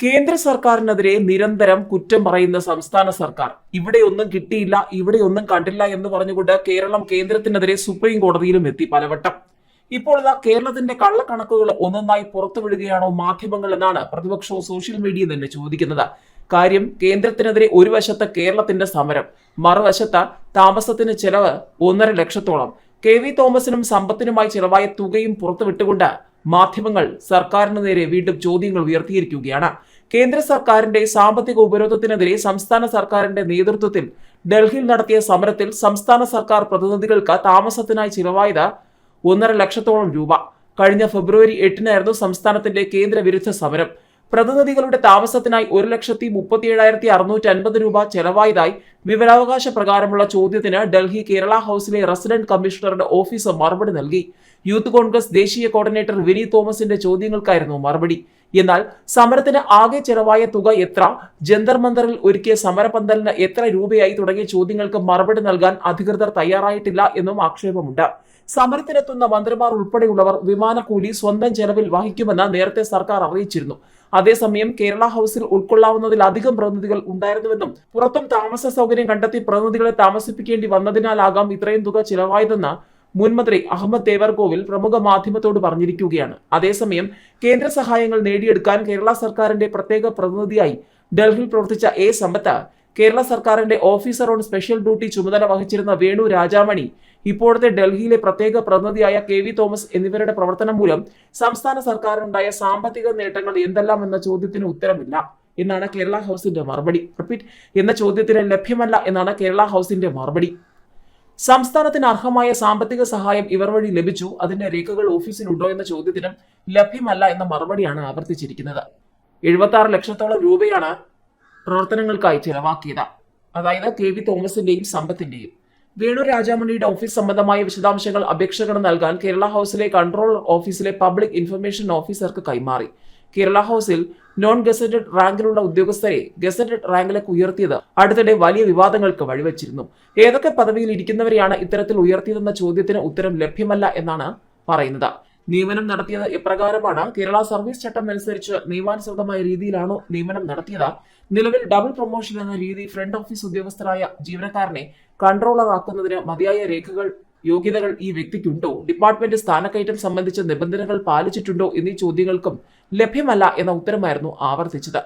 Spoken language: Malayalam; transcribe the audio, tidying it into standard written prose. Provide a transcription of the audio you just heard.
കേന്ദ്ര സർക്കാരിനെതിരെ നിരന്തരം കുറ്റം പറയുന്ന സംസ്ഥാന സർക്കാർ ഇവിടെയൊന്നും കിട്ടിയില്ല, ഇവിടെയൊന്നും കണ്ടില്ല എന്ന് പറഞ്ഞുകൊണ്ട് കേരളം കേന്ദ്രത്തിനെതിരെ സുപ്രീം കോടതിയിലും എത്തി പലവട്ടം. ഇപ്പോൾ ഇതാ കേരളത്തിന്റെ കള്ളക്കണക്കുകൾ ഒന്നൊന്നായി പുറത്തുവിടുകയാണോ മാധ്യമങ്ങൾ എന്നാണ് പ്രതിപക്ഷവും സോഷ്യൽ മീഡിയയും തന്നെ ചോദിക്കുന്നത്. കാര്യം, കേന്ദ്രത്തിനെതിരെ ഒരു വശത്ത് കേരളത്തിന്റെ സമരം, മറുവശത്ത് താമസത്തിന് ചെലവ് 1.5 ലക്ഷത്തോളം, KV തോമസിനും സമ്പത്തിനുമായി ചിലവായ തുകയും പുറത്തുവിട്ടുകൊണ്ട് മാധ്യമങ്ങൾ സർക്കാരിന് നേരെ വീണ്ടും ചോദ്യങ്ങൾ ഉയർത്തിയിരിക്കുകയാണ്. കേന്ദ്ര സർക്കാരിന്റെ സാമ്പത്തിക ഉപരോധത്തിനെതിരെ സംസ്ഥാന സർക്കാരിന്റെ നേതൃത്വത്തിൽ ഡൽഹിയിൽ നടത്തിയ സമരത്തിൽ സംസ്ഥാന സർക്കാർ പ്രതിനിധികൾക്ക് താമസത്തിനായി ചിലവായത് 1.5 ലക്ഷത്തോളം രൂപ. കഴിഞ്ഞ ഫെബ്രുവരി 8-നായിരുന്നു സംസ്ഥാനത്തിന്റെ കേന്ദ്ര വിരുദ്ധ സമരം. പ്രതിനിധികളുടെ താമസത്തിനായി 1,37,650 രൂപ ചെലവായതായി വിവരാവകാശ പ്രകാരമുള്ള ചോദ്യത്തിന് ഡൽഹി കേരള ഹൌസിലെ റെസിഡന്റ് കമ്മീഷണറുടെ ഓഫീസ് മറുപടി നൽകി. യൂത്ത് കോൺഗ്രസ് ദേശീയ കോർഡിനേറ്റർ വിനി തോമസിന്റെ ചോദ്യങ്ങൾക്കായിരുന്നു മറുപടി. എന്നാൽ സമരത്തിന് ആകെ ചെലവായ തുക എത്ര, ജന്തർ മന്ദറിൽ ഒരുക്കിയ സമരപന്തലിന് എത്ര രൂപയായി തുടങ്ങിയ ചോദ്യങ്ങൾക്ക് മറുപടി നൽകാൻ അധികൃതർ തയ്യാറായിട്ടില്ല എന്നും ആക്ഷേപമുണ്ട്. സമരത്തിനെത്തുന്ന മന്ത്രിമാർ ഉൾപ്പെടെയുള്ളവർ വിമാനക്കൂലി സ്വന്തം ചെലവിൽ വഹിക്കുമെന്ന് നേരത്തെ സർക്കാർ അറിയിച്ചിരുന്നു. അതേസമയം കേരള ഹൌസിൽ ഉൾക്കൊള്ളാവുന്നതിലധികം പ്രതിനിധികൾ ഉണ്ടായിരുന്നുവെന്നും പുറത്തും താമസ സൗകര്യം കണ്ടെത്തി പ്രതിനിധികളെ താമസിപ്പിക്കേണ്ടി വന്നതിനാലാകാം ഇത്രയും തുക ചിലവായതെന്ന് മുൻമന്ത്രി അഹമ്മദ് ദേവർകോവിൽ പ്രമുഖ മാധ്യമത്തോട് പറഞ്ഞിരിക്കുകയാണ്. അതേസമയം കേന്ദ്ര സഹായങ്ങൾ നേടിയെടുക്കാൻ കേരള സർക്കാരിന്റെ പ്രത്യേക പ്രതിനിധിയായി ഡൽഹിയിൽ പ്രവർത്തിച്ച സമ്പത്ത്, കേരള സർക്കാരിന്റെ ഓഫീസർ ഓൺ സ്പെഷ്യൽ ഡ്യൂട്ടി ചുമതല വഹിച്ചിരുന്ന വേണു രാജാമണി, ഇപ്പോഴത്തെ ഡൽഹിയിലെ പ്രത്യേക പ്രതിനിധിയായ KV തോമസ് എന്നിവരുടെ പ്രവർത്തനം മൂലം സംസ്ഥാന സർക്കാരിനുണ്ടായ സാമ്പത്തിക നേട്ടങ്ങൾ എന്തെല്ലാം എന്ന ചോദ്യത്തിന് ഉത്തരമില്ല എന്നാണ് കേരള ഹൌസിന്റെ മറുപടി. എന്ന ചോദ്യത്തിന് ലഭ്യമല്ല എന്നാണ് കേരള ഹൌസിന്റെ മറുപടി. സംസ്ഥാനത്തിന് അർഹമായ സാമ്പത്തിക സഹായം ഇവർ വഴി ലഭിച്ചു, അതിന്റെ രേഖകൾ ഓഫീസിലുണ്ടോ എന്ന ചോദ്യത്തിനും ലഭ്യമല്ല എന്ന മറുപടിയാണ് ആവർത്തിച്ചിരിക്കുന്നത്. 76 ലക്ഷത്തോളം രൂപയാണ് പ്രവർത്തനങ്ങൾക്കായി ചെലവാക്കിയത്. അതായത് KV തോമസിന്റെയും സമ്പത്തിന്റെയും. വേണു രാജാമണിയുടെ ഓഫീസ് സംബന്ധമായ വിശദാംശങ്ങൾ അപേക്ഷകർ നൽകാൻ കേരള ഹൌസിലെ കൺട്രോളർ ഓഫീസിലെ പബ്ലിക് ഇൻഫർമേഷൻ ഓഫീസർക്ക് കൈമാറി. കേരള ഹൌസിൽ നോൺ ഗസറ്റഡ് റാങ്കിലുള്ള ഉദ്യോഗസ്ഥരെ ഗസറ്റഡ് റാങ്കിലേക്ക് ഉയർത്തിയത് അടുത്തിടെ വലിയ വിവാദങ്ങൾക്ക് വഴിവെച്ചിരുന്നു. ഏതൊക്കെ പദവിയിൽ ഇരിക്കുന്നവരെയാണ് ഇത്തരത്തിൽ ഉയർത്തിയതെന്ന ചോദ്യത്തിന് ഉത്തരം ലഭ്യമല്ല എന്നാണ് പറയുന്നത്. നിയമനം നടത്തിയത് എപ്രകാരമാണ്? കേരള സർവീസ് ചട്ടം അനുസരിച്ച് നിയമാനുസൃതമായ രീതിയിലാണോ നിയമനം നടത്തിയത്? നിലവിൽ ഡബിൾ പ്രൊമോഷൻ എന്ന രീതി ഫ്രണ്ട് ഓഫീസ് ഉദ്യോഗസ്ഥരായ ജീവനക്കാരനെ കൺട്രോളർ ആക്കുന്നതിന് മതിയായ യോഗ്യതകൾ ഈ വ്യക്തിക്കുണ്ടോ? ഡിപ്പാർട്ട്മെന്റ് സ്ഥാനക്കയറ്റം സംബന്ധിച്ച നിബന്ധനകൾ പാലിച്ചിട്ടുണ്ടോ എന്നീ ചോദ്യങ്ങൾക്കും ലഭ്യമല്ല എന്ന ഉത്തരമായിരുന്നു ആവർത്തിച്ചത്.